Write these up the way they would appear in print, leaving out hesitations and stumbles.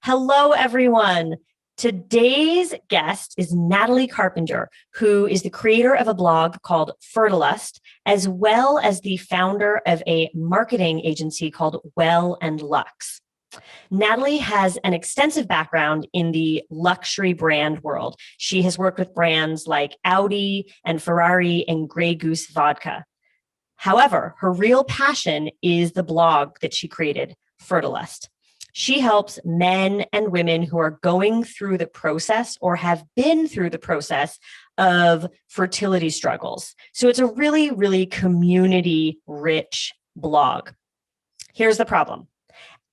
Hello, everyone. Today's guest is Nathalie Carpenter, who is the creator of a blog called Fertilust, as well as the founder of a marketing agency called Well and Lux. Nathalie has an extensive background in the luxury brand world. She has worked with brands like Audi and Ferrari and Grey Goose Vodka. However, her real passion is the blog that she created, Fertilust. She helps men and women who are going through the process or have been through the process of fertility struggles. So it's a really, really community-rich blog. Here's the problem.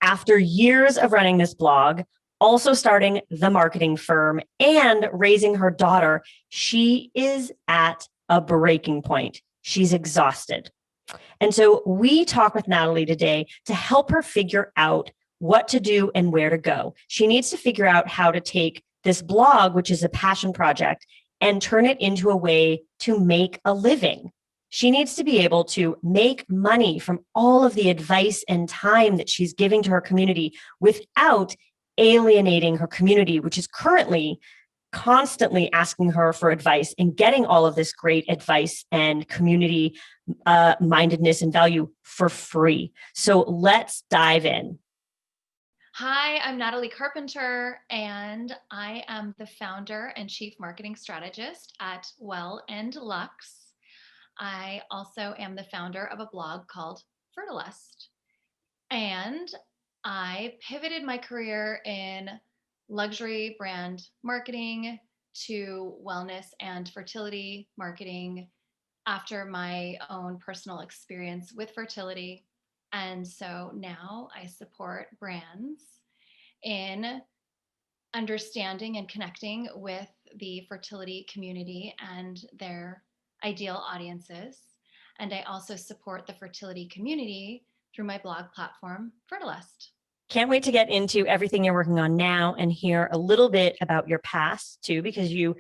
After years of running this blog, also starting the marketing firm and raising her daughter, she is at a breaking point. She's exhausted. And so we talk with Nathalie today to help her figure out what to do and where to go. She needs to figure out how to take this blog, which is a passion project, and turn it into a way to make a living. She needs to be able to make money from all of the advice and time that she's giving to her community without alienating her community, which is currently constantly asking her for advice and getting all of this great advice and community mindedness and value for free. So let's dive in. Hi, I'm Nathalie Carpenter, and I am the founder and chief marketing strategist at Well and Lux. I also am the founder of a blog called Fertilust, and I pivoted my career in luxury brand marketing to wellness and fertility marketing after my own personal experience with fertility. And so now I support brands in understanding and connecting with the fertility community and their ideal audiences. And I also support the fertility community through my blog platform, Fertilust. Can't wait to get into everything you're working on now and hear a little bit about your past too, because you've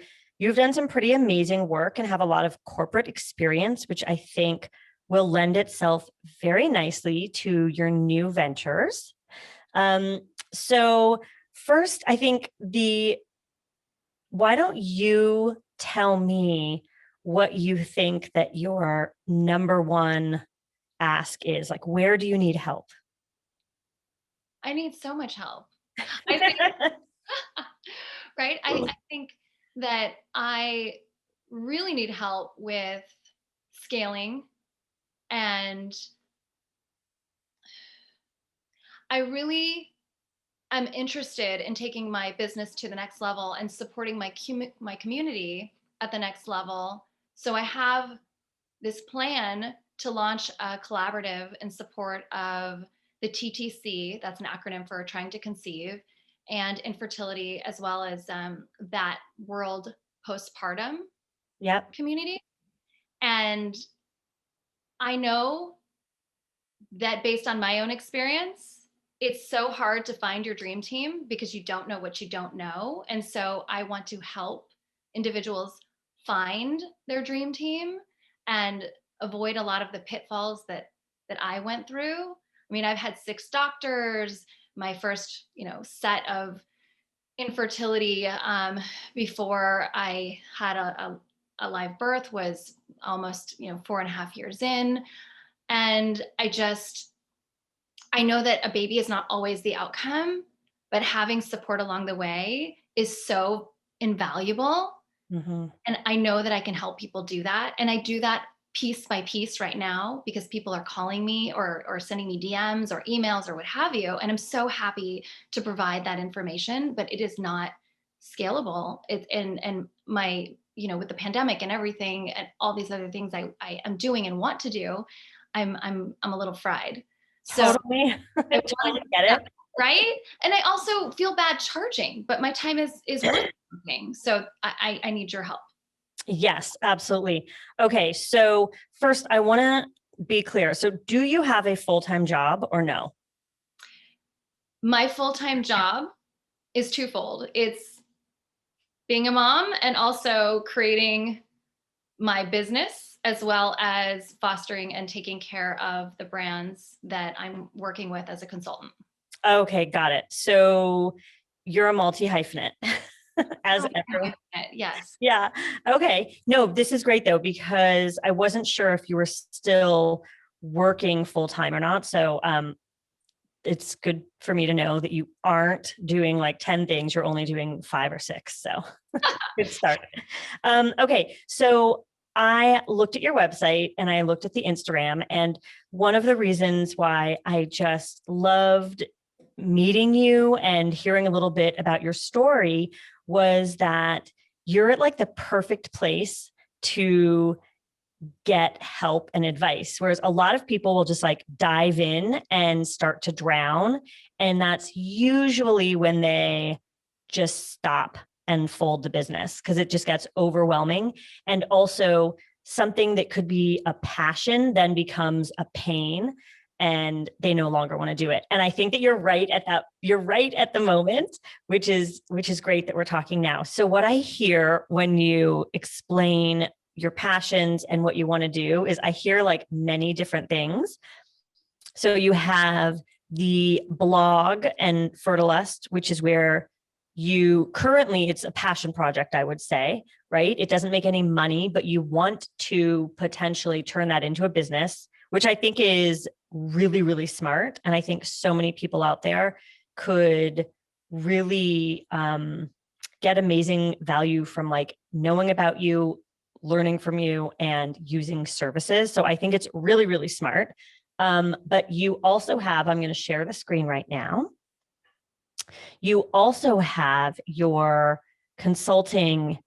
done some pretty amazing work and have a lot of corporate experience, which I think will lend itself very nicely to your new ventures. So first, I think why don't you tell me what you think that your number one ask is? Like, where do you need help? I need so much help. I think, right? I think that I really need help with scaling, and I really am interested in taking my business to the next level and supporting my community at the next level. So I have this plan to launch a collaborative in support of the TTC, that's an acronym for Trying to Conceive, and infertility, as well as that world postpartum community. And I know that based on my own experience, it's so hard to find your dream team because you don't know what you don't know. And so I want to help individuals find their dream team and avoid a lot of the pitfalls that I went through. I mean, I've had 6 doctors. My first, set of infertility before I had a live birth was almost, 4.5 years in. And I know that a baby is not always the outcome, but having support along the way is so invaluable. Mm-hmm. And I know that I can help people do that. And I do that piece by piece right now because people are calling me or sending me DMs or emails or what have you. And I'm so happy to provide that information, but it is not scalable. And my, with the pandemic and everything and all these other things I am doing and want to do, I'm a little fried. So totally. I totally get it. Right. And I also feel bad charging, but my time is worth something. So I need your help. Yes, absolutely. Okay. So first I want to be clear. So do you have a full-time job or no? My full-time job is twofold. It's being a mom and also creating my business, as well as fostering and taking care of the brands that I'm working with as a consultant. Okay, got it. So you're a multi-hyphenate as Oh, everyone. yes. Yeah. Okay. No, this is great though, because I wasn't sure if you were still working full time or not. So it's good for me to know that you aren't doing like 10 things. You're only doing 5 or 6. So good start. Okay. So I looked at your website and I looked at the Instagram, and one of the reasons why I just loved meeting you and hearing a little bit about your story was that you're at like the perfect place to get help and advice. Whereas a lot of people will just like dive in and start to drown. And that's usually when they just stop and fold the business because it just gets overwhelming. And also, something that could be a passion then becomes a pain and they no longer want to do it. And I think that you're right at that. You're right at the moment, which is great that we're talking now. So what I hear when you explain your passions and what you want to do is I hear like many different things. So you have the blog and Fertilust, which is where you currently, it's a passion project, I would say, right? It doesn't make any money, but you want to potentially turn that into a business, which I think is really, really smart. And I think so many people out there could really get amazing value from like knowing about you, learning from you, and using services. So I think it's really, really smart. But you also have, I'm going to share the screen right now. You also have your consulting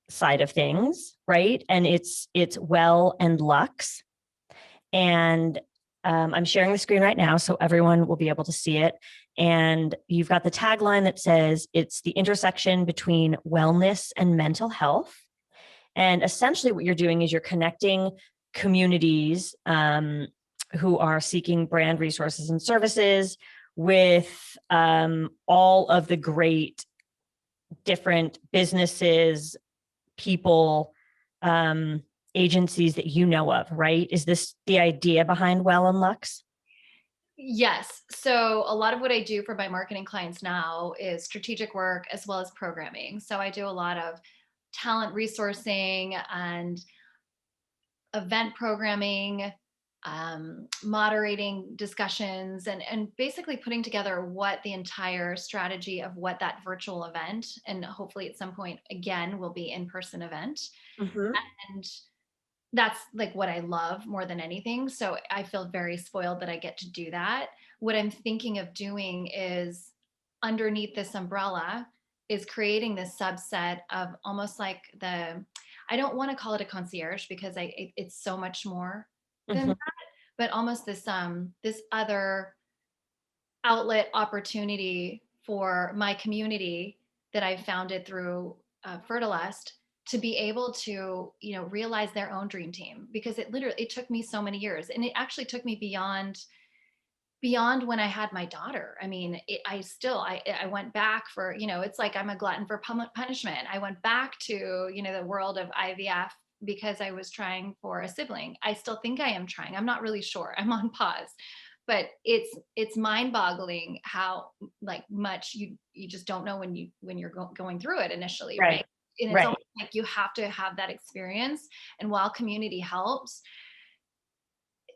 side of things, right? And it's Well and Lux. And I'm sharing the screen right now so everyone will be able to see it. And you've got the tagline that says it's the intersection between wellness and mental health. And essentially what you're doing is you're connecting communities who are seeking brand resources and services with all of the great different businesses, people, agencies that you know of, right? Is this the idea behind Well and Lux? Yes. So a lot of what I do for my marketing clients now is strategic work as well as programming. So I do a lot of talent resourcing and event programming, moderating discussions, and basically putting together what the entire strategy of what that virtual event, and hopefully at some point again will be in-person event. Mm-hmm. And that's like what I love more than anything. So I feel very spoiled that I get to do that. What I'm thinking of doing is underneath this umbrella is creating this subset of almost like I don't want to call it a concierge because it's so much more than Mm-hmm. that, but almost this other outlet opportunity for my community that I founded through Fertilust to be able to, realize their own dream team, because it took me so many years, and it actually took me beyond when I had my daughter. I mean, I went back for, it's like I'm a glutton for punishment. I went back to, the world of IVF because I was trying for a sibling. I still think I am trying. I'm not really sure. I'm on pause. But it's mind-boggling how like much you just don't know when you're going through it initially, right? And it's almost like you have to have that experience. And while community helps,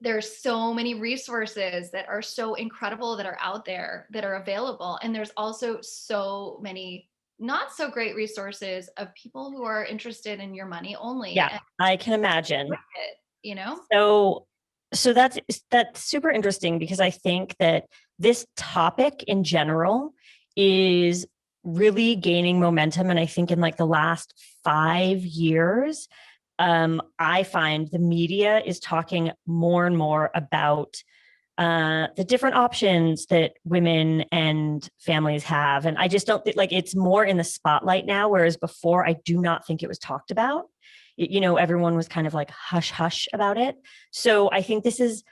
there's so many resources that are so incredible that are out there that are available. And there's also so many not so great resources of people who are interested in your money only. Yeah, I can imagine. So that's super interesting, because I think that this topic in general is really gaining momentum. And I think in like the last 5 years, I find the media is talking more and more about the different options that women and families have. And I just don't think like it's more in the spotlight now, whereas before I do not think it was talked about. Everyone was kind of like hush hush about it. So I think this is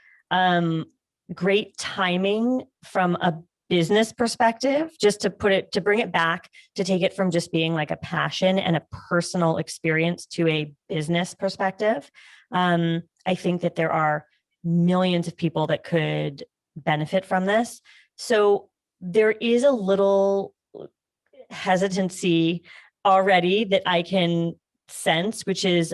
great timing from a business perspective, just to bring it back, to take it from just being like a passion and a personal experience to a business perspective. I think that there are millions of people that could benefit from this. So there is a little hesitancy already that I can sense, which is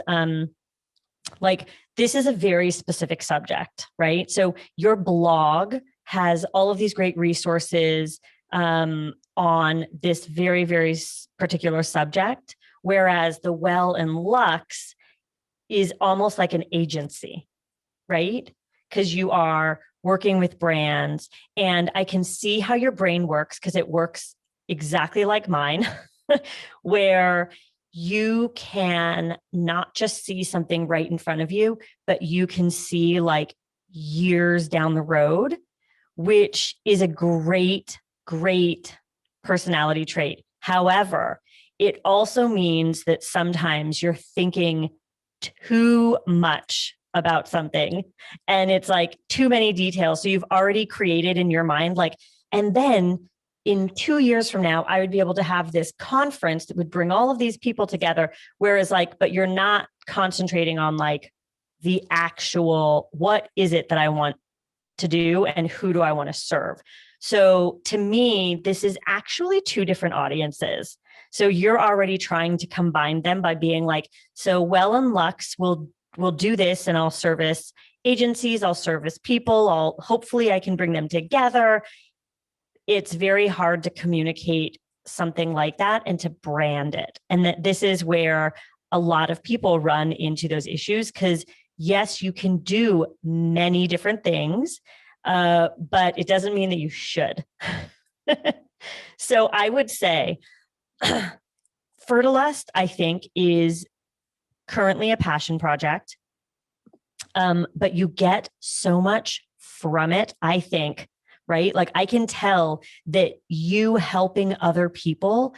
like, this is a very specific subject, right? So your blog has all of these great resources on this very, very particular subject, whereas the Well and Lux is almost like an agency, right? Because you are working with brands, and I can see how your brain works because it works exactly like mine, where you can not just see something right in front of you, but you can see like years down the road, which is a great, great personality trait. However, it also means that sometimes you're thinking too much about something and it's like too many details. So you've already created in your mind, like, and then in 2 years from now, I would be able to have this conference that would bring all of these people together. Whereas like, but you're not concentrating on like the actual, what is it that I want to do and who do I want to serve? So to me, this is actually two different audiences. So you're already trying to combine them by being like, so Well and Lux will do this, and I'll service agencies, I'll service people, hopefully I can bring them together. It's very hard to communicate something like that and to brand it. And that this is where a lot of people run into those issues, because yes, you can do many different things, but it doesn't mean that you should. So I would say Fertilust, I think, is currently a passion project, but you get so much from it, I think, right? Like I can tell that you helping other people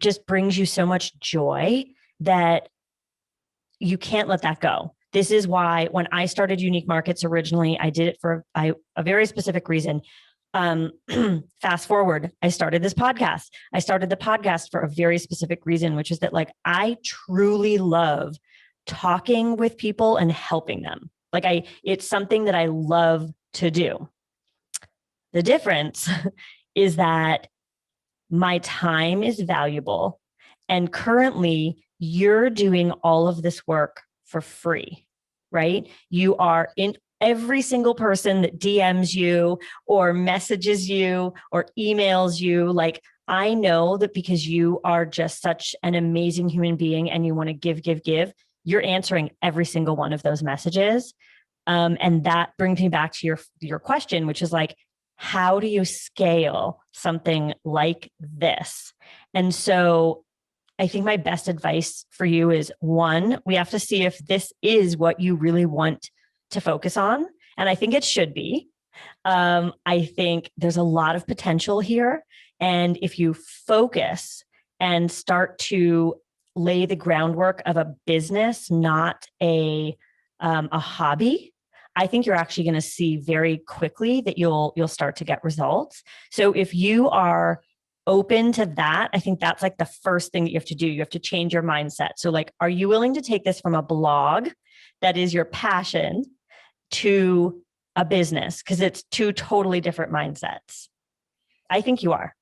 just brings you so much joy that you can't let that go. This is why when I started Unique Markets originally, I did it for a very specific reason. Fast forward, I started this podcast. I started the podcast for a very specific reason, which is that like I truly love talking with people and helping them. Like it's something that I love to do. The difference is that my time is valuable, and currently you're doing all of this work for free, right? You are in every single person that DMs you or messages you or emails you. Like I know that because you are just such an amazing human being and you want to give, you're answering every single one of those messages. And that brings me back to your question, which is like, how do you scale something like this? And so I think my best advice for you is, one, we have to see if this is what you really want to focus on. And I think it should be. I think there's a lot of potential here. And if you focus and start to lay the groundwork of a business, not a hobby, I think you're actually going to see very quickly that you'll start to get results. So if you are open to that, I think that's like the first thing that you have to do. You have to change your mindset. So like, are you willing to take this from a blog that is your passion to a business? Because it's two totally different mindsets. I think you are.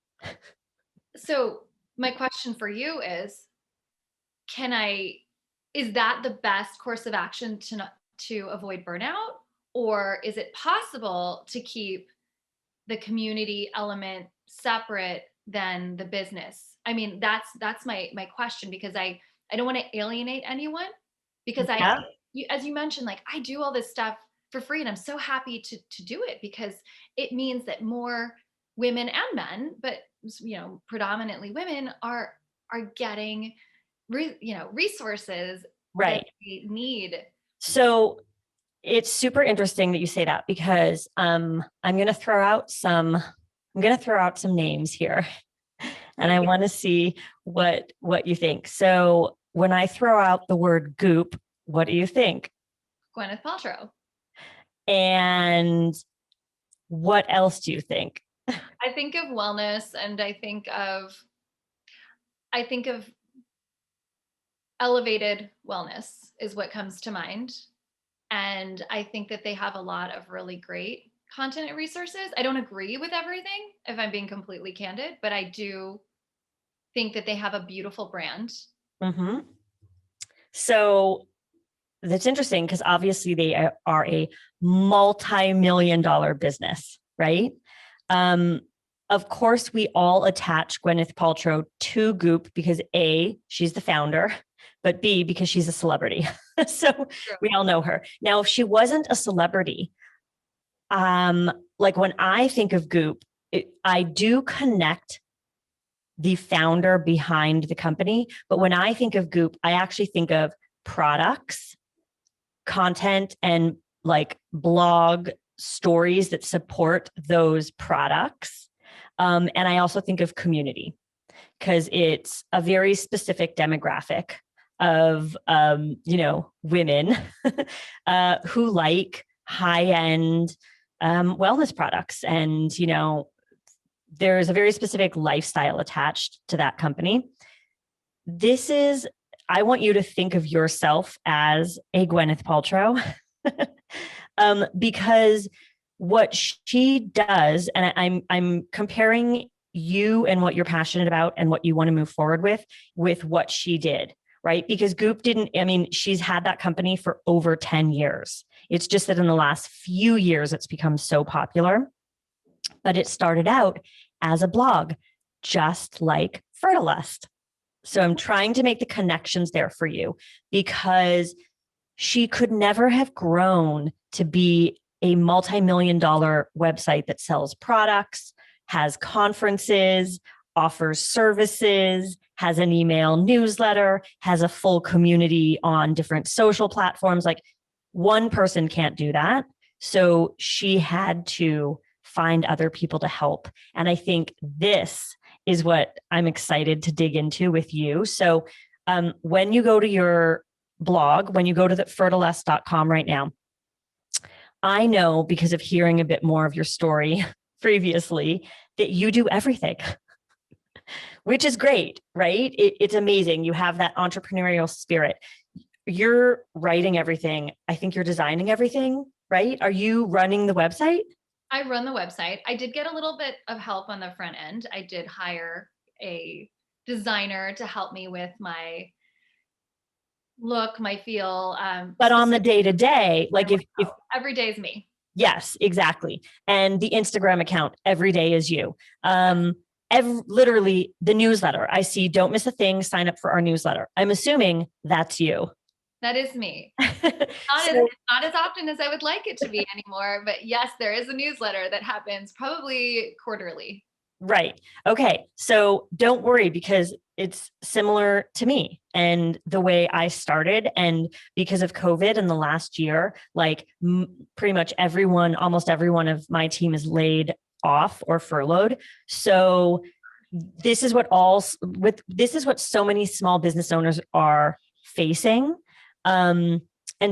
So my question for you is, is that the best course of action to avoid burnout? Or is it possible to keep the community element separate than the business? I mean, that's my question, because I don't want to alienate anyone, because as you mentioned, like I do all this stuff for free and I'm so happy to do it, because it means that more women and men, but predominantly women are getting resources right that they need. So it's super interesting that you say that, because I'm going to throw out some names here, and I want to see what you think. So when I throw out the word goop, what do you think? Gwyneth Paltrow. And what else do you think? I think of wellness, and I think of elevated wellness is what comes to mind. And I think that they have a lot of really great content and resources. I don't agree with everything, if I'm being completely candid, but I do think that they have a beautiful brand. Mm-hmm. So that's interesting because obviously they are a multi-million-dollar business, right? Of course, we all attach Gwyneth Paltrow to Goop because A, she's the founder, but B, because she's a celebrity. So we all know her. Now, if she wasn't a celebrity, like when I think of Goop, I do connect the founder behind the company. But when I think of Goop, I actually think of products, content, and like blog stories that support those products. And I also think of community because it's a very specific demographic of, women who like high-end wellness products. And, there's a very specific lifestyle attached to that company. I want you to think of yourself as a Gwyneth Paltrow because what she does, and I'm comparing you and what you're passionate about and what you want to move forward with what she did, right? Because Goop she's had that company for over 10 years. It's just that in the last few years, it's become so popular, but it started out as a blog, just like Fertilust. So I'm trying to make the connections there for you because she could never have grown to be a multi-million-dollar website that sells products, has conferences, offers services, has an email newsletter, has a full community on different social platforms. Like one person can't do that. So she had to find other people to help. And I think this is what I'm excited to dig into with you. So when you go to your blog, when you go to the fertilust.com right now, I know because of hearing a bit more of your story previously that you do everything, which is great, right? It's amazing. You have that entrepreneurial spirit. You're writing everything. I think you're designing everything, right? Are you running the website? I run the website. I did get a little bit of help on the front end. I did hire a designer to help me with my look, my feel. But on the day-to-day, like if every day is me. Yes, exactly. And the Instagram account every day is you. Literally the newsletter. I see, don't miss a thing, sign up for our newsletter. I'm assuming that's you. That is me. Not as often as I would like it to be anymore, but yes, there is a newsletter that happens probably quarterly. Right. Okay. So don't worry because it's similar to me and the way I started. And because of COVID in the last year, like pretty much almost everyone of my team is laid off or furloughed. So this is what so many small business owners are facing. And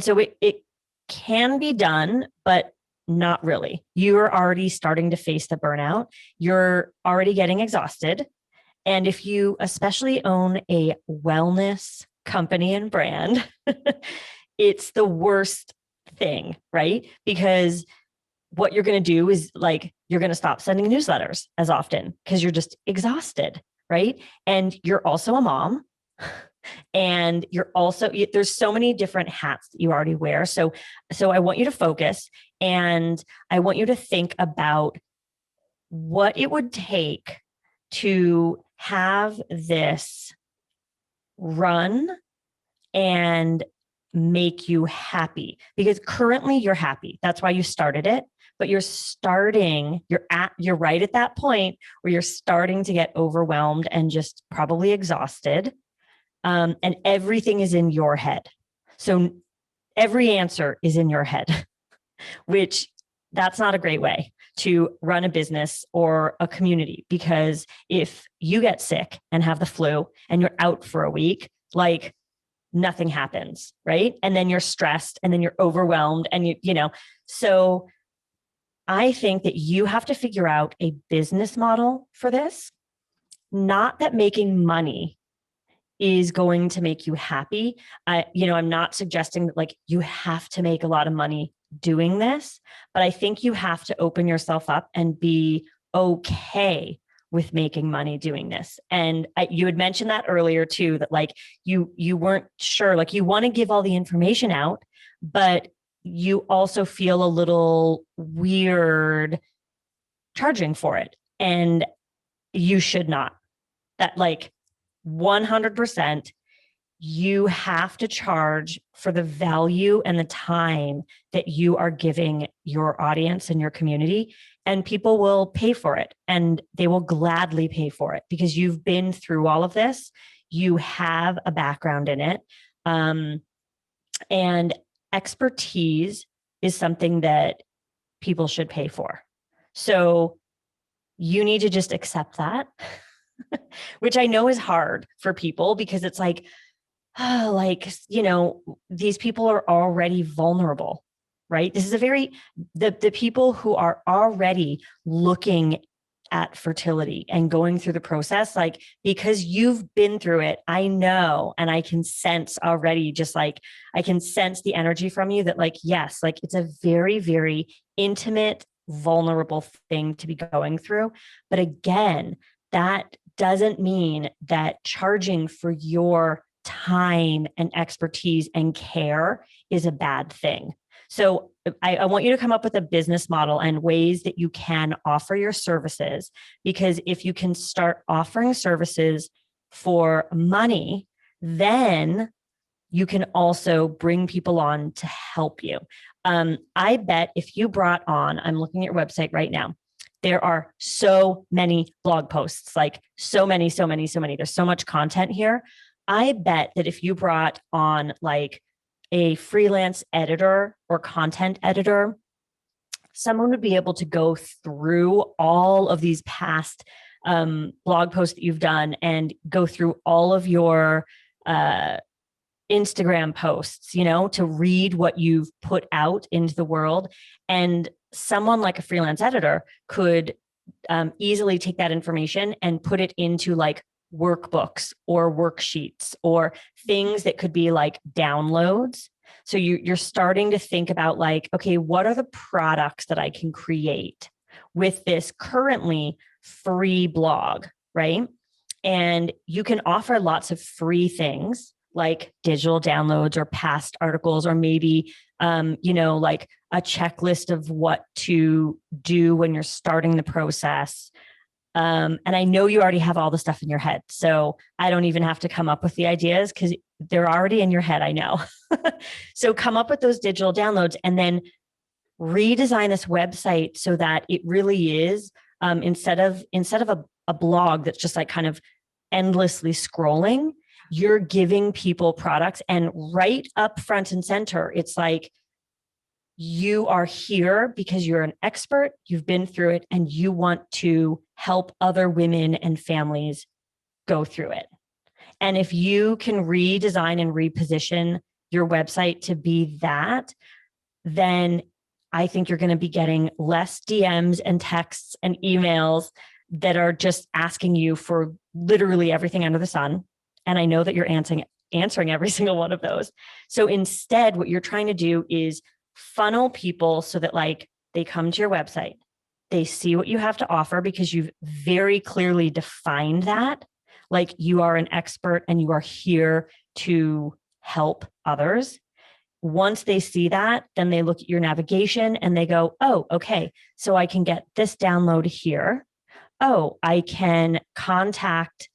so it can be done, but not really. You're already starting to face the burnout. You're already getting exhausted. And if you especially own a wellness company and brand, it's the worst thing, right? Because what you're going to do is you're going to stop sending newsletters as often because you're just exhausted, right? And you're also a mom. And there's so many different hats that you already wear. So I want you to focus and I want you to think about what it would take to have this run and make you happy, because currently you're happy. That's why you started it, but you're right at that point where you're starting to get overwhelmed and just probably exhausted. And everything is in your head. So every answer is in your head, which that's not a great way to run a business or a community, because if you get sick and have the flu and you're out for a week, like nothing happens, right? And then you're stressed and then you're overwhelmed and so I think that you have to figure out a business model for this. Not that making money is going to make you happy. I'm not suggesting that you have to make a lot of money doing this, but I think you have to open yourself up and be okay with making money doing this. And you had mentioned that earlier too, that like you weren't sure, like you want to give all the information out, but you also feel a little weird charging for it. And you should not. That like 100%, you have to charge for the value and the time that you are giving your audience and your community, and people will pay for it, and they will gladly pay for it because you've been through all of this. You have a background in it. And expertise is something that people should pay for. So you need to just accept that, which I know is hard for people because it's like, oh, like, you know, these people are already vulnerable, right? This is a very, the people who are already looking at fertility and going through the process, like, because you've been through it, I know, and I can sense already, just like, I can sense the energy from you that like, yes, like it's a very, very intimate, vulnerable thing to be going through. But again, that doesn't mean that charging for your time and expertise and care is a bad thing. So I want you to come up with a business model and ways that you can offer your services, because if you can start offering services for money, then you can also bring people on to help you. I bet if you brought on, I'm looking at your website right now, there are so many blog posts, like so many. There's so much content here. I bet that if you brought on like a freelance editor or content editor, someone would be able to go through all of these past blog posts that you've done and go through all of your Instagram posts, you know, to read what you've put out into the world. And someone like a freelance editor could easily take that information and put it into like workbooks or worksheets or things that could be like downloads. So you're starting to think about like, okay, what are the products that I can create with this currently free blog, right? And you can offer lots of free things like digital downloads or past articles, or maybe, you know, like a checklist of what to do when you're starting the process. And I know you already have all the stuff in your head, so I don't even have to come up with the ideas because they're already in your head. I know. So come up with those digital downloads and then redesign this website so that it really is, instead of a blog that's just like kind of endlessly scrolling, you're giving people products, and right up front and center, it's like, you are here because you're an expert, you've been through it, and you want to help other women and families go through it. And if you can redesign and reposition your website to be that, then I think you're going to be getting less DMs and texts and emails that are just asking you for literally everything under the sun. And I know that you're answering every single one of those. So instead, what you're trying to do is funnel people so that like they come to your website, they see what you have to offer because you've very clearly defined that, like you are an expert and you are here to help others. Once they see that, then they look at your navigation and they go, oh, okay, so I can get this download here. Oh, I can contact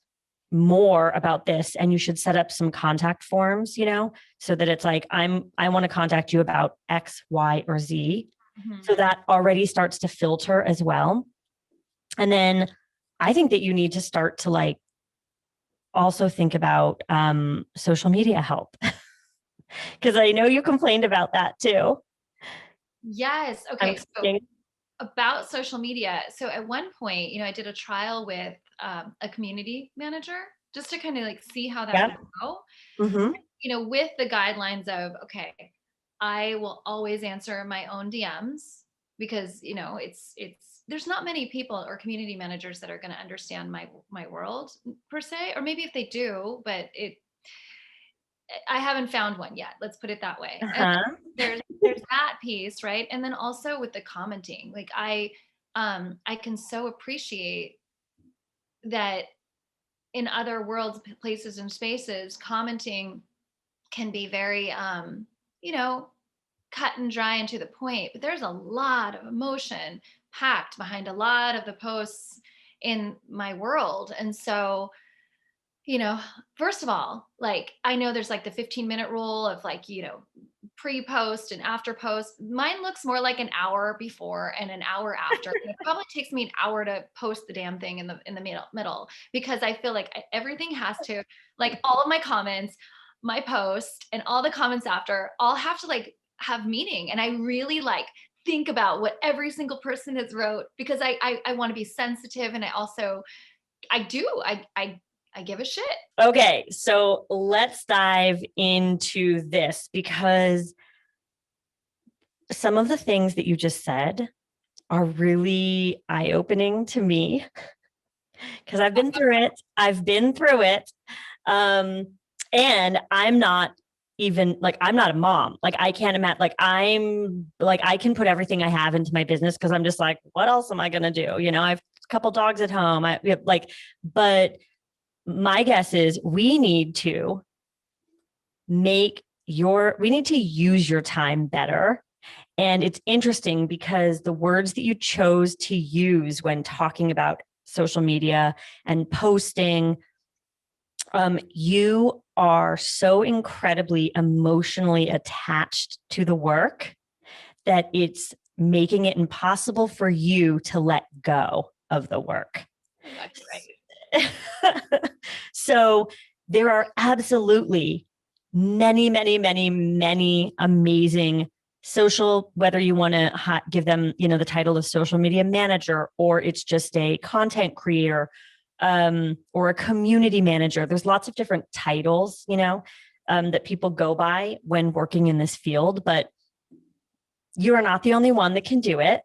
more about this, and you should set up some contact forms, you know, so that it's like, I want to contact you about X, Y, or Z. Mm-hmm. So that already starts to filter as well. And then I think that you need to start to like also think about social media help, because I know you complained about that too. Yes. Okay. So about social media. So at one point, you know, I did a trial with a community manager just to kind of like see how that would go. Mm-hmm. You know, with the guidelines of, okay, I will always answer my own DMs because, you know, there's not many people or community managers that are going to understand my world per se, or maybe if they do, but I haven't found one yet. Let's put it that way. Uh-huh. And there's that piece, right? And then also with the commenting, like I can so appreciate that in other worlds, places, and spaces, commenting can be very, cut and dry and to the point, but there's a lot of emotion packed behind a lot of the posts in my world. And so, first of all, like, I know there's like the 15-minute rule of like, pre-post and after post. Mine looks more like an hour before and an hour after. It probably takes me an hour to post the damn thing in the middle, because I feel like everything has to, like, all of my comments, my post, and all the comments after all have to like have meaning. And I really like think about what every single person has wrote, because I want to be sensitive. And I give a shit. Okay, so let's dive into this, because some of the things that you just said are really eye-opening to me, because I've been through it. And I'm not even like, I'm not a mom. Like, I can't imagine, like, I can put everything I have into my business because I'm just like, what else am I going to do? I have a couple dogs at home. But my guess is we need to use your time better. And it's interesting because the words that you chose to use when talking about social media and posting, you are so incredibly emotionally attached to the work that it's making it impossible for you to let go of the work. That's right. So there are absolutely many, many, many, many amazing social, whether you want to give them, the title of social media manager, or it's just a content creator, or a community manager. There's lots of different titles, that people go by when working in this field, but you are not the only one that can do it.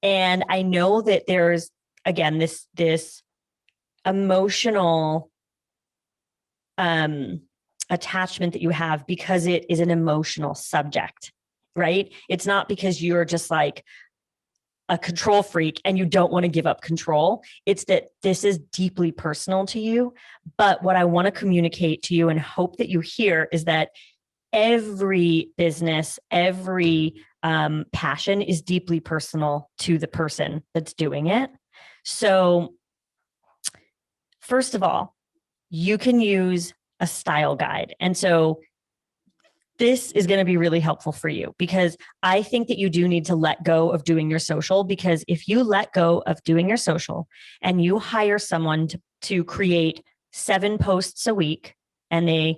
And I know that there's, again, this emotional attachment that you have because it is an emotional subject, right? It's not because you're just like a control freak and you don't want to give up control. It's that this is deeply personal to you. But what I want to communicate to you and hope that you hear is that every business, every passion is deeply personal to the person that's doing it. So first of all, you can use a style guide. And so this is going to be really helpful for you, because I think that you do need to let go of doing your social, because if you let go of doing your social and you hire someone to create 7 posts a week, and they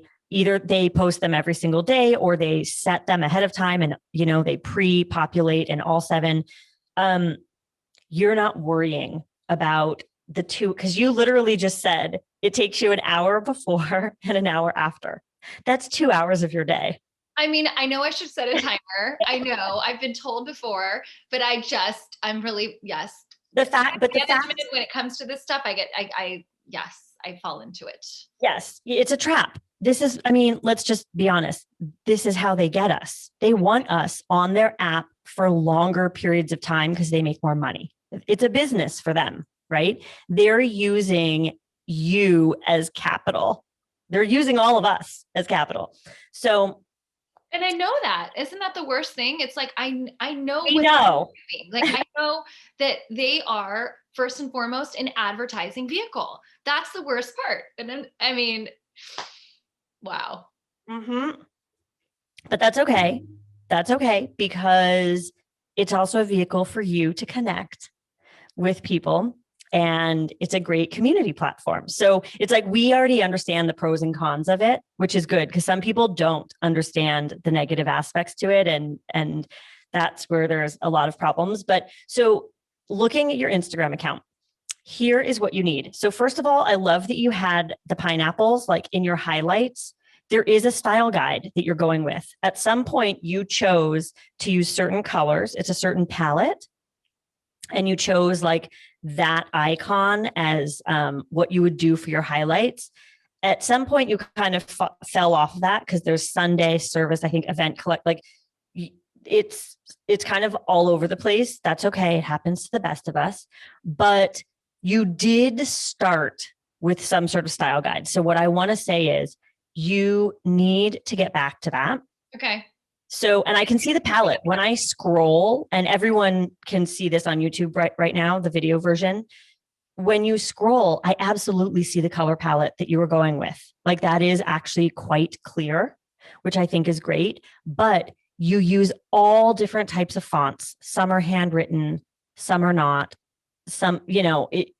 post them every single day, or they set them ahead of time and, they pre-populate in all 7, you're not worrying about the 2, because you literally just said it takes you an hour before and an hour after. That's 2 hours of your day. I mean, I know I should set a timer. I know I've been told before, but I'm really, yes. The fact when it comes to this stuff, I fall into it. Yes, it's a trap. Let's just be honest. This is how they get us. They want us on their app for longer periods of time because they make more money. It's a business for them, right? They're using you as capital. They're using all of us as capital. So, and I know that. Isn't that the worst thing? It's like, I know what they're doing. Like, I know that they are first and foremost an advertising vehicle. That's the worst part. And then, wow. Mm-hmm. But that's okay. That's okay, because it's also a vehicle for you to connect with people, and it's a great community platform. So it's like, we already understand the pros and cons of it, which is good, because some people don't understand the negative aspects to it. And that's where there's a lot of problems. But so looking at your Instagram account, here is what you need. So first of all, I love that you had the pineapples like in your highlights. There is a style guide that you're going with. At some point, you chose to use certain colors. It's a certain palette. And you chose like that icon as what you would do for your highlights. At some point, you kind of fell off of that because there's Sunday service, I think, event collect. Like, it's kind of all over the place. That's okay. It happens to the best of us. But you did start with some sort of style guide. So what I want to say is you need to get back to that. Okay. So, and I can see the palette when I scroll, and everyone can see this on YouTube right now, the video version. When you scroll, I absolutely see the color palette that you were going with. Like that is actually quite clear, which I think is great, but you use all different types of fonts. Some are handwritten, some are not. Some,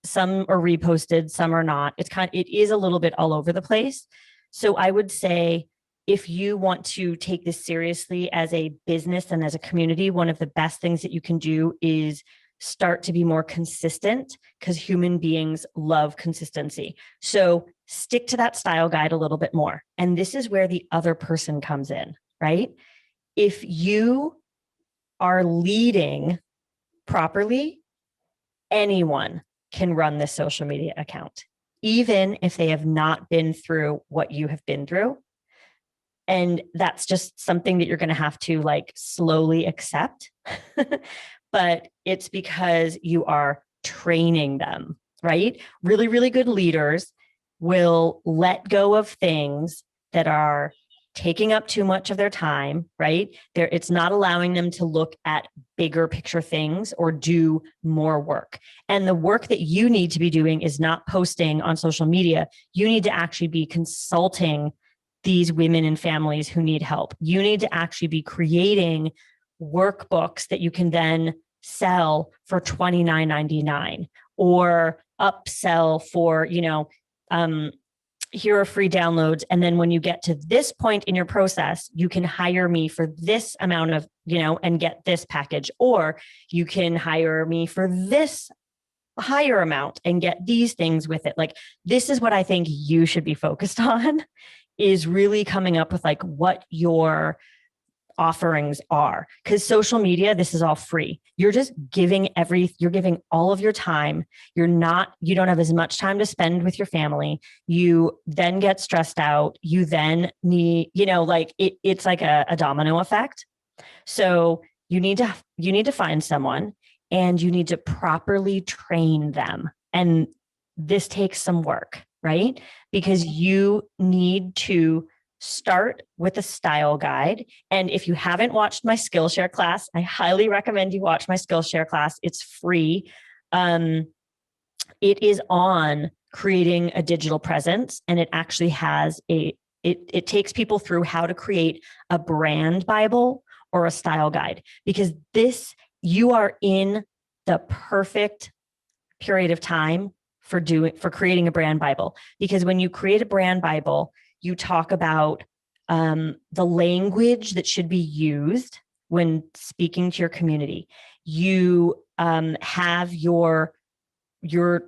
some are reposted, some are not. It is a little bit all over the place. So I would say, if you want to take this seriously as a business and as a community, one of the best things that you can do is start to be more consistent, because human beings love consistency. So stick to that style guide a little bit more. And this is where the other person comes in, right? If you are leading properly, anyone can run this social media account, even if they have not been through what you have been through. And that's just something that you're going to have to like slowly accept. But it's because you are training them, right? Really, really good leaders will let go of things that are taking up too much of their time, right? It's not allowing them to look at bigger picture things or do more work. And the work that you need to be doing is not posting on social media. You need to actually be consulting these women and families who need help. You need to actually be creating workbooks that you can then sell for $29.99 or upsell for, here are free downloads. And then when you get to this point in your process, you can hire me for this amount of, and get this package, or you can hire me for this higher amount and get these things with it. Like, this is what I think you should be focused on, is really coming up with like what your offerings are. Because social media, this is all free. You're just giving you're giving all of your time. You don't have as much time to spend with your family. You then get stressed out. You then need, it's like a domino effect. So you need to find someone, and you need to properly train them. And this takes some work, right? Because you need to start with a style guide. And if you haven't watched my Skillshare class, I highly recommend you watch my Skillshare class. It's free. It is on creating a digital presence, and it actually has it takes people through how to create a brand Bible or a style guide, because you are in the perfect period of time for creating a brand Bible. Because when you create a brand Bible, you talk about the language that should be used when speaking to your community. You have your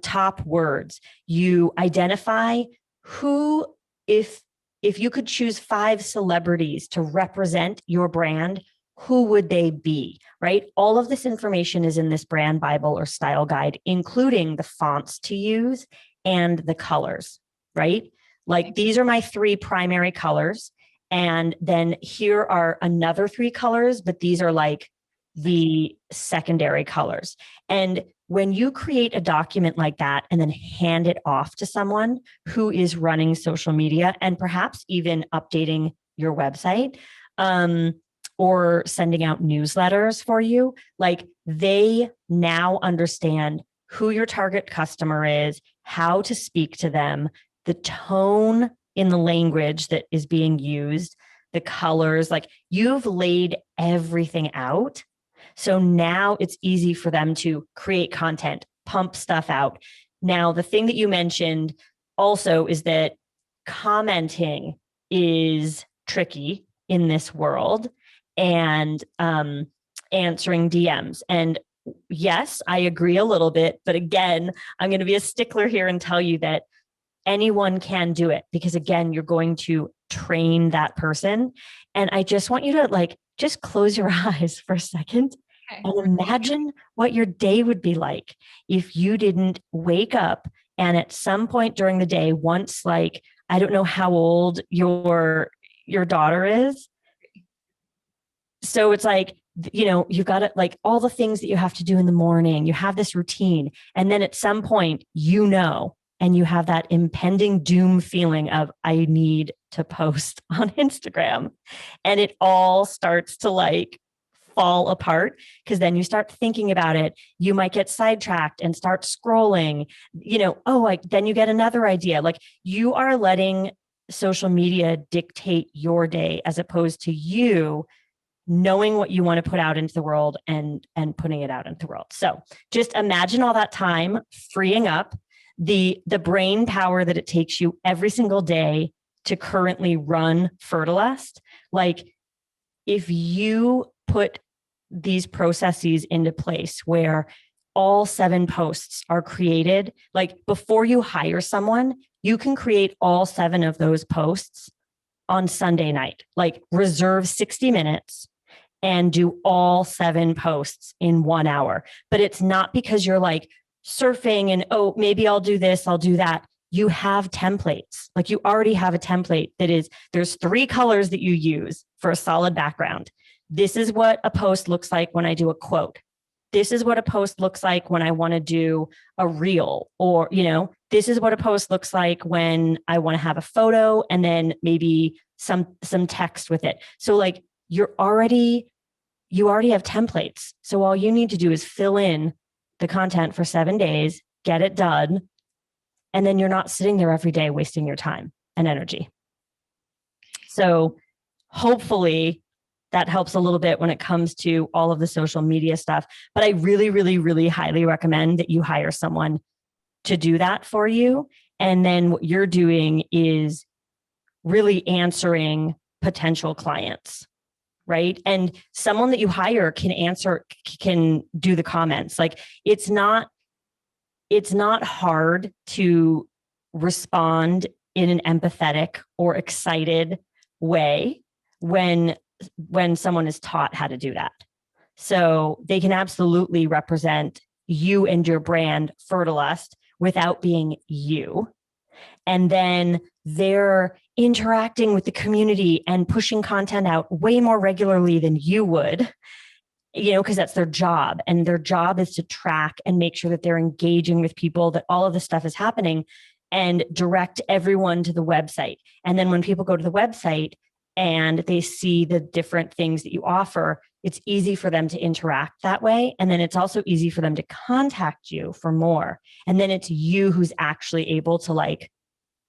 top words. You identify who, if you could choose 5 celebrities to represent your brand, who would they be, right? All of this information is in this brand Bible or style guide, including the fonts to use and the colors, right? Like, these are my 3 primary colors. And then here are another 3 colors, but these are like the secondary colors. And when you create a document like that and then hand it off to someone who is running social media and perhaps even updating your website, or sending out newsletters for you, like, they now understand who your target customer is, how to speak to them, the tone in the language that is being used, the colors, like, you've laid everything out. So now it's easy for them to create content, pump stuff out. Now, the thing that you mentioned also is that commenting is tricky in this world, and answering DMs. And yes, I agree a little bit, but again, I'm going to be a stickler here and tell you that anyone can do it, because again, you're going to train that person. And I just want you to just close your eyes for a second and imagine what your day would be like if you didn't wake up and at some point during the day, once, I don't know how old your daughter is. So it's like, you've got it, like all the things that you have to do in the morning, you have this routine. And then at some point, and you have that impending doom feeling of, I need to post on Instagram. And it all starts to like fall apart, because then you start thinking about it. You might get sidetracked and start scrolling, then you get another idea. Like, you are letting social media dictate your day, as opposed to you knowing what you want to put out into the world and putting it out into the world. So just imagine all that time freeing up, the brain power that it takes you every single day to currently run Fertilust. Like, if you put these processes into place where all 7 posts are created, like before you hire someone, you can create all 7 of those posts on Sunday night, like reserve 60 minutes and do all 7 posts in 1 hour. But it's not because you're like surfing and, oh, maybe I'll do this, I'll do that. You have templates. Like, you already have a template that is, there's 3 colors that you use for a solid background. This is what a post looks like when I do a quote. This is what a post looks like when I want to do a reel, or, this is what a post looks like when I want to have a photo and then maybe some text with it. So like, you already have templates. So all you need to do is fill in the content for 7 days, get it done. And then you're not sitting there every day wasting your time and energy. So hopefully that helps a little bit when it comes to all of the social media stuff. But I really, really, really highly recommend that you hire someone to do that for you. And then what you're doing is really answering potential clients, right? And someone that you hire can do the comments. Like, it's not hard to respond in an empathetic or excited way when someone is taught how to do that. So they can absolutely represent you and your brand, Fertilust, without being you. And then they're interacting with the community and pushing content out way more regularly than you would, because that's their job. And their job is to track and make sure that they're engaging with people, that all of this stuff is happening, and direct everyone to the website. And then when people go to the website and they see the different things that you offer, it's easy for them to interact that way. And then it's also easy for them to contact you for more. And then it's you who's actually able to like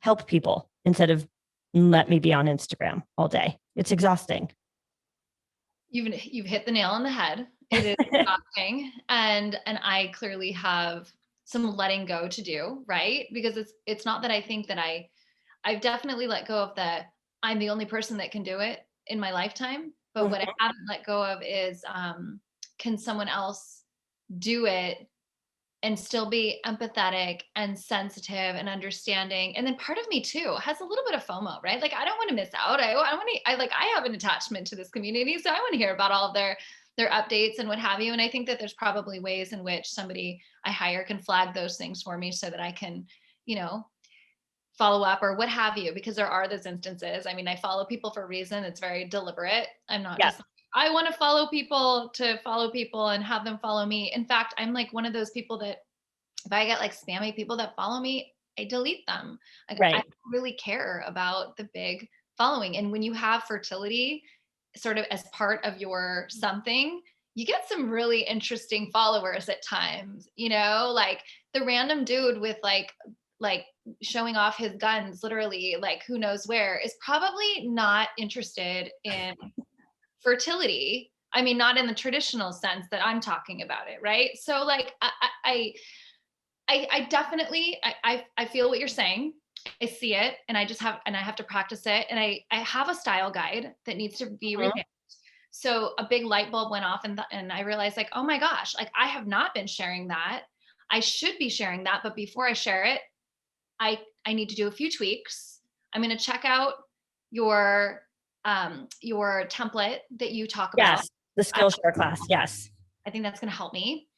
help people, instead of let me be on Instagram all day. It's exhausting. You've hit the nail on the head. It is exhausting. And I clearly have some letting go to do, right? Because it's not that I think that I've definitely let go of that I'm the only person that can do it in my lifetime. But what I haven't let go of is, can someone else do it and still be empathetic and sensitive and understanding? And then part of me too has a little bit of FOMO, right? Like, I don't want to miss out. I have an attachment to this community. So I want to hear about all of their updates and what have you. And I think that there's probably ways in which somebody I hire can flag those things for me so that I can, follow up or what have you, because there are those instances. I mean, I follow people for a reason. It's very deliberate. I'm not just, I want to follow people and have them follow me. In fact, I'm like one of those people that if I get like spammy people that follow me, I delete them. Like, I don't really care about the big following. And when you have fertility sort of as part of your something, you get some really interesting followers at times, like the random dude with like showing off his guns, literally, like who knows where, is probably not interested in fertility. I mean, not in the traditional sense that I'm talking about it, right? So like, I definitely, I feel what you're saying. I see it, and I have to practice it. And I have a style guide that needs to be revamped. So a big light bulb went off, and I realized, like, oh my gosh, like I have not been sharing that. I should be sharing that, but before I share it, I need to do a few tweaks. I'm going to check out your template that you talk about. Yes, the Skillshare class. Yes, I think that's going to help me.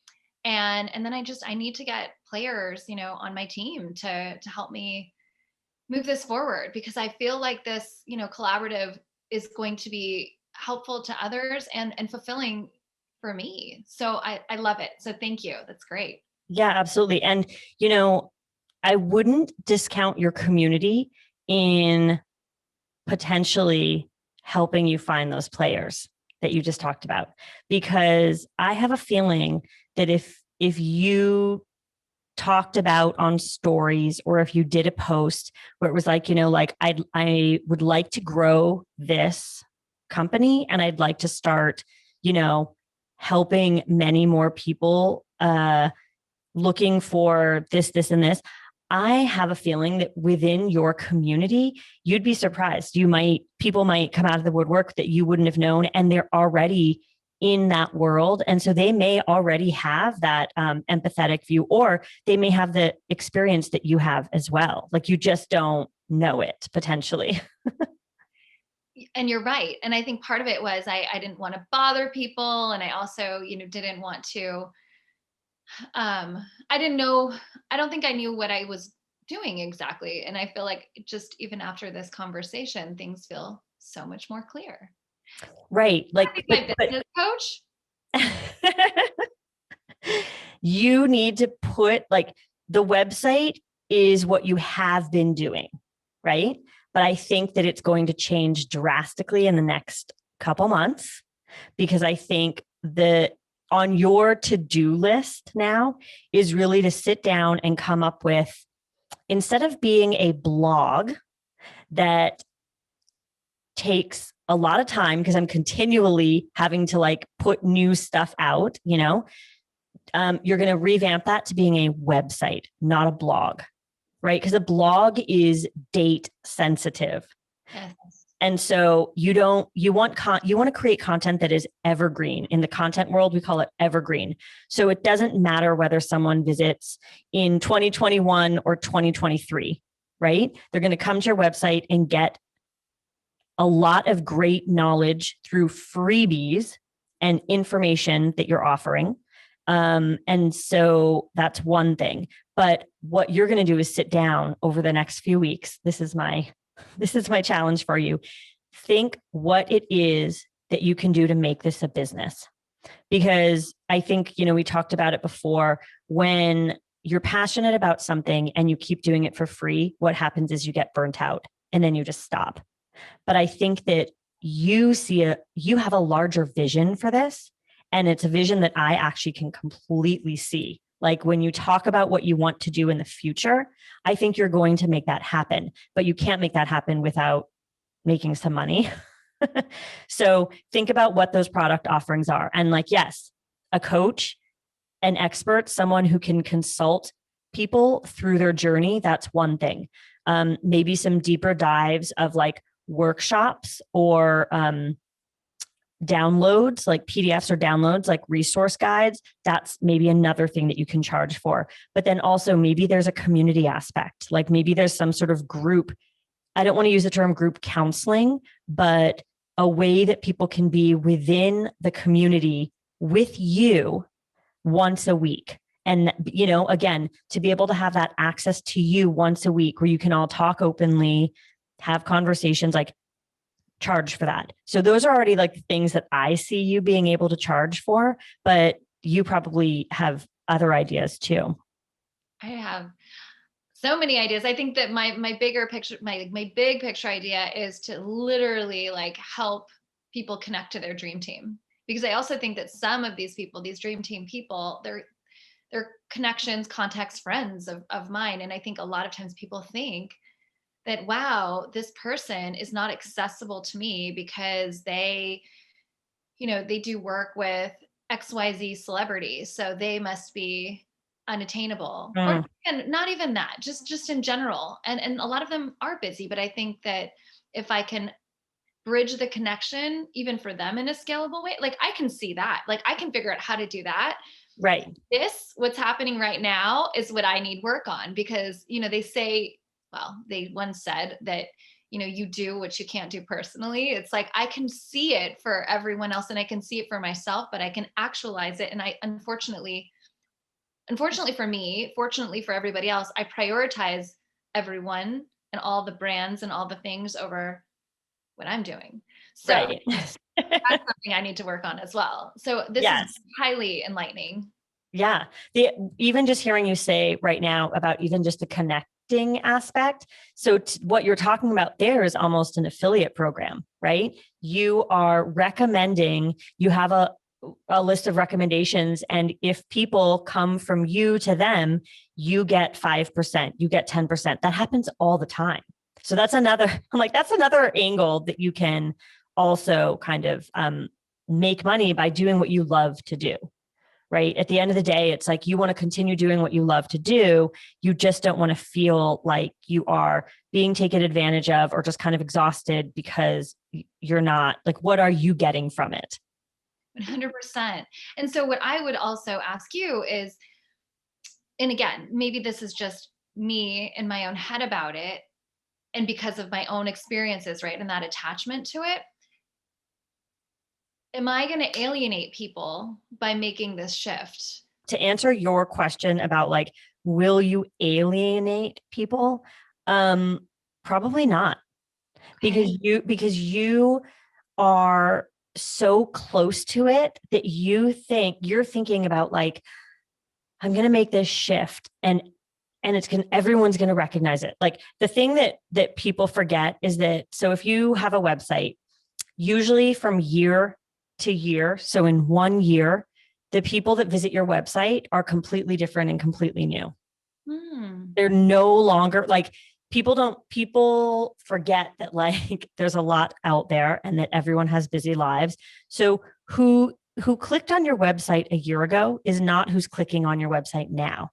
And then I need to get players, on my team to help me move this forward, because I feel like this, collaborative is going to be helpful to others and fulfilling for me. So I love it. So thank you. That's great. Yeah, absolutely. And, you know, I wouldn't discount your community in potentially helping you find those players that you just talked about, because I have a feeling that if you talked about on stories, or if you did a post where it was like, you know, like I would like to grow this company and I'd like to start, you know, helping many more people looking for this and this. I have a feeling that within your community, you'd be surprised. People might come out of the woodwork that you wouldn't have known, and they're already in that world. And so they may already have that empathetic view, or they may have the experience that you have as well. Like you just don't know it potentially. And you're right. And I think part of it was I didn't want to bother people. And I also, didn't want to, I didn't know, I don't think I knew what I was doing exactly. And I feel like just even after this conversation, things feel so much more clear. Right. Like, My business coach. You need to put, like, the website is what you have been doing, right? But I think that it's going to change drastically in the next couple months, because I think that on your to-do list now is really to sit down and come up with, instead of being a blog that takes a lot of time, because I'm continually having to like put new stuff out, you know, you're going to revamp that to being a website, not a blog, right? Because a blog is date sensitive. Yes. And so you want to create content that is evergreen. In the content world, we call it evergreen. So it doesn't matter whether someone visits in 2021 or 2023, right? They're going to come to your website and get a lot of great knowledge through freebies and information that you're offering. And so that's one thing. But what you're going to do is sit down over the next few weeks. This is my challenge for you. Think what it is that you can do to make this a business. Because I think, we talked about it before, when you're passionate about something and you keep doing it for free, what happens is you get burnt out and then you just stop. But I think that you have a larger vision for this. And it's a vision that I actually can completely see. Like when you talk about what you want to do in the future, I think you're going to make that happen, but you can't make that happen without making some money. So think about what those product offerings are. And like, yes, a coach, an expert, someone who can consult people through their journey, that's one thing. Maybe some deeper dives of like workshops or downloads, like PDFs or downloads, like resource guides. That's maybe another thing that you can charge for. But then also maybe there's a community aspect, like maybe there's some sort of group. I don't want to use the term group counseling, but a way that people can be within the community with you once a week. And, again, to be able to have that access to you once a week where you can all talk openly, have conversations, like charge for that. So those are already like things that I see you being able to charge for, but you probably have other ideas too. I have so many ideas. I think that my bigger picture, my big picture idea is to literally like help people connect to their dream team. Because I also think that some of these people, these dream team people, they're connections, contacts, friends of mine. And I think a lot of times people think that, wow, this person is not accessible to me because they do work with XYZ celebrities, so they must be unattainable. Or and not even that, just in general. And a lot of them are busy, but I think that if I can bridge the connection even for them in a scalable way, like I can see that, like I can figure out how to do that. Right. What's happening right now is what I need work on, because, they say, well, they once said that, you do what you can't do personally. It's like, I can see it for everyone else and I can see it for myself, but I can actualize it. And I, unfortunately for me, fortunately for everybody else, I prioritize everyone and all the brands and all the things over what I'm doing. So Right. that's something I need to work on as well. So this is Yes. highly enlightening. Yeah. Even just hearing you say right now about even just the connecting aspect. So what you're talking about there is almost an affiliate program, right? You are recommending, you have a list of recommendations. And if people come from you to them, you get 5%, you get 10%. That happens all the time. So that's another, I'm like, that's another angle that you can also kind of make money by doing what you love to do. Right. At the end of the day, it's like you want to continue doing what you love to do. You just don't want to feel like you are being taken advantage of or just kind of exhausted because you're not like, what are you getting from it? 100%. And so what I would also ask you is, and again, maybe this is just me in my own head about it, and because of my own experiences, right? And that attachment to it, am I going to alienate people by making this shift? To answer your question about like, will you alienate people? Probably not. Okay. Because you are so close to it that you're thinking about like, I'm going to make this shift and everyone's going to recognize it. Like the thing that people forget is that, so if you have a website, usually from year to year, so in 1 year, the people that visit your website are completely different and completely new. They're no longer like, people forget that like there's a lot out there and that everyone has busy lives. So who clicked on your website a year ago is not who's clicking on your website now.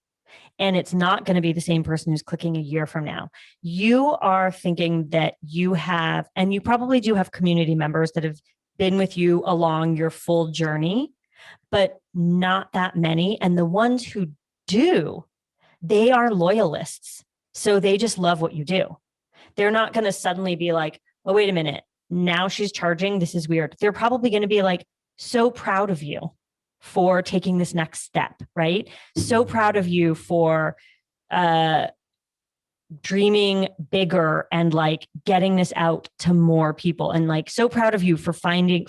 And it's not going to be the same person who's clicking a year from now. You are thinking that you have, and you probably do have community members that have been with you along your full journey, but not that many. And the ones who do, they are loyalists. So they just love what you do. They're not going to suddenly be like, oh, wait a minute. Now she's charging. This is weird. They're probably going to be like, so proud of you for taking this next step, right? So proud of you for dreaming bigger and like getting this out to more people, and like so proud of you for finding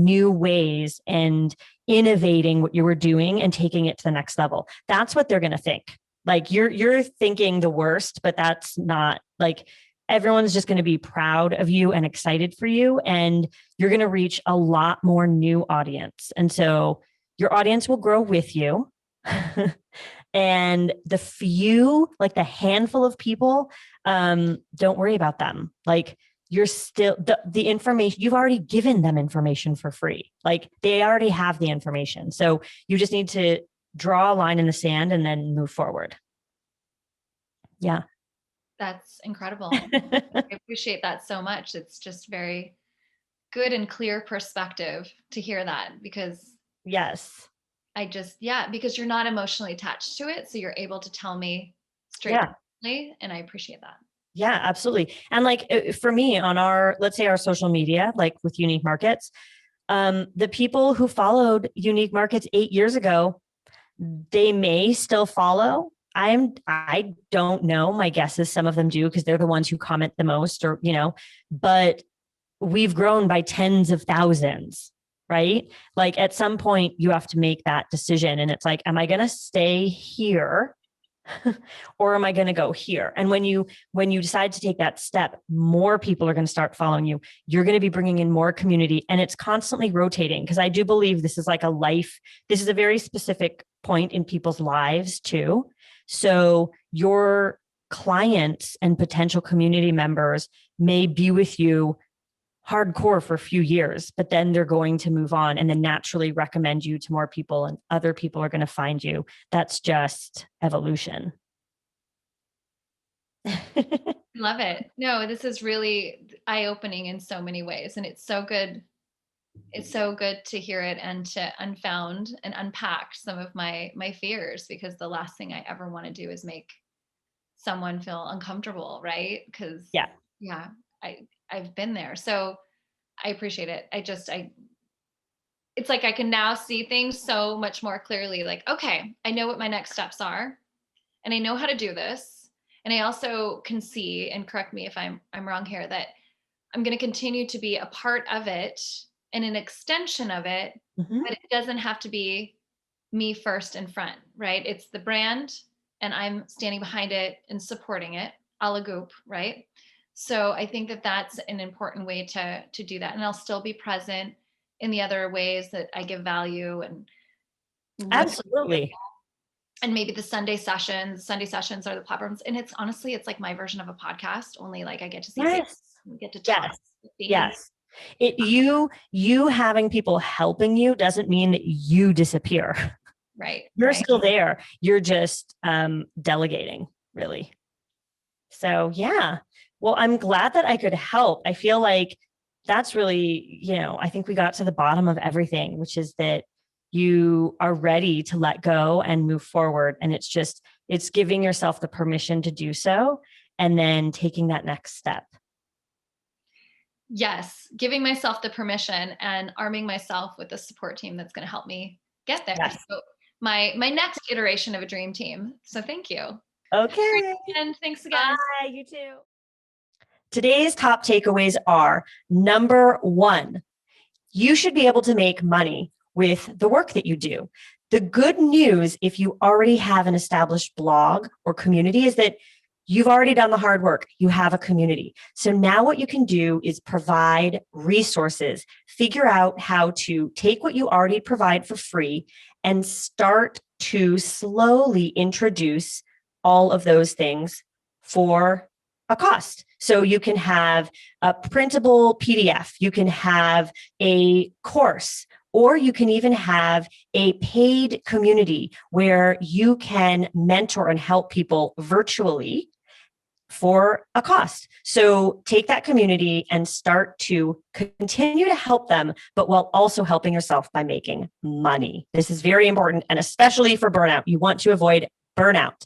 new ways and innovating what you were doing and taking it to the next level. That's what they're going to think. Like you're thinking the worst, but that's not like, everyone's just going to be proud of you and excited for you, and you're going to reach a lot more new audience. And so your audience will grow with you. And the few, like the handful of people, don't worry about them. Like you're still the information, you've already given them information for free. Like they already have the information. So you just need to draw a line in the sand and then move forward. Yeah. That's incredible. I appreciate that so much. It's just very good and clear perspective to hear that, because Yes. because you're not emotionally attached to it. So you're able to tell me straight, Yeah. and I appreciate that. Yeah, absolutely. And like for me on let's say our social media, like with Unique Markets, the people who followed Unique Markets 8 years ago, they may still follow. I don't know. My guess is some of them do because they're the ones who comment the most, or, but we've grown by tens of thousands, right? Like at some point you have to make that decision, and it's like, am I going to stay here or am I going to go here? And when you decide to take that step, more people are going to start following you. You're going to be bringing in more community, and it's constantly rotating, because I do believe this is like this is a very specific point in people's lives too. So your clients and potential community members may be with you hardcore for a few years, but then they're going to move on and then naturally recommend you to more people, and other people are going to find you. That's just evolution. Love it. No, this is really eye-opening in so many ways. And it's so good. It's so good to hear it and to unfound and unpack some of my fears, because the last thing I ever want to do is make someone feel uncomfortable, right? Because yeah, I've been there. So I appreciate it. It's like I can now see things so much more clearly. Like, okay, I know what my next steps are, and I know how to do this. And I also can see, and correct me if I'm wrong here, that I'm going to continue to be a part of it and an extension of it, Mhm. but it doesn't have to be me first in front, right? It's the brand and I'm standing behind it and supporting it, a la Goop, right? So I think that that's an important way to do that. And I'll still be present in the other ways that I give value and listen. Absolutely. And maybe the Sunday sessions are the platforms. And it's honestly, it's like my version of a podcast, only like I get to see faces, Yes. we get to talk Yes. with themes. Yes. You having people helping you doesn't mean that you disappear. Right. You're Right. still there. You're just delegating, really. So yeah. Well, I'm glad that I could help. I feel like that's really, I think we got to the bottom of everything, which is that you are ready to let go and move forward. And it's giving yourself the permission to do so and then taking that next step. Yes. Giving myself the permission and arming myself with a support team that's going to help me get there. Yes. So my next iteration of a dream team. So thank you. Okay. And thanks again. Bye. You too. Today's top takeaways are: number one, you should be able to make money with the work that you do. The good news, if you already have an established blog or community, is that you've already done the hard work. You have a community. So now what you can do is provide resources, figure out how to take what you already provide for free and start to slowly introduce all of those things for a cost. So you can have a printable PDF, you can have a course, or you can even have a paid community where you can mentor and help people virtually for a cost. So take that community and start to continue to help them, but while also helping yourself by making money. This is very important, and especially for burnout. You want to avoid burnout.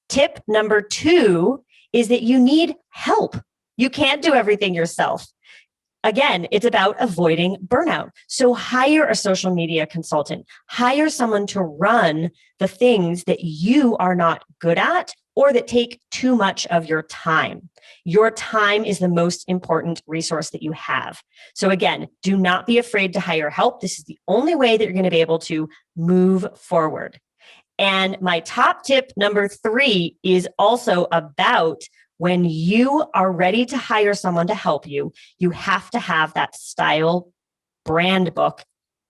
Tip number two is that you need help. You can't do everything yourself. Again, it's about avoiding burnout. So hire a social media consultant, hire someone to run the things that you are not good at or that take too much of your time. Your time is the most important resource that you have. So again, do not be afraid to hire help. This is the only way that you're going to be able to move forward. And my top tip number three is also about when you are ready to hire someone to help you, you have to have that style brand book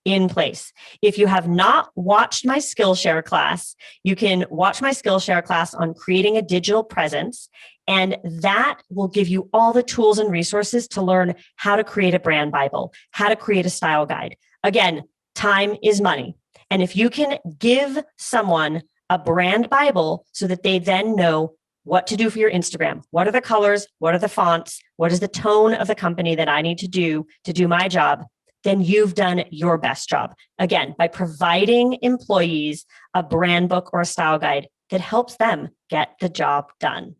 in place. If you have not watched my Skillshare class, you can watch my Skillshare class on creating a digital presence, and that will give you all the tools and resources to learn how to create a brand Bible, how to create a style guide. Again, time is money. And if you can give someone a brand Bible so that they then know what to do for your Instagram, what are the colors, what are the fonts, what is the tone of the company that I need to do my job, then you've done your best job. Again, by providing employees a brand book or a style guide that helps them get the job done.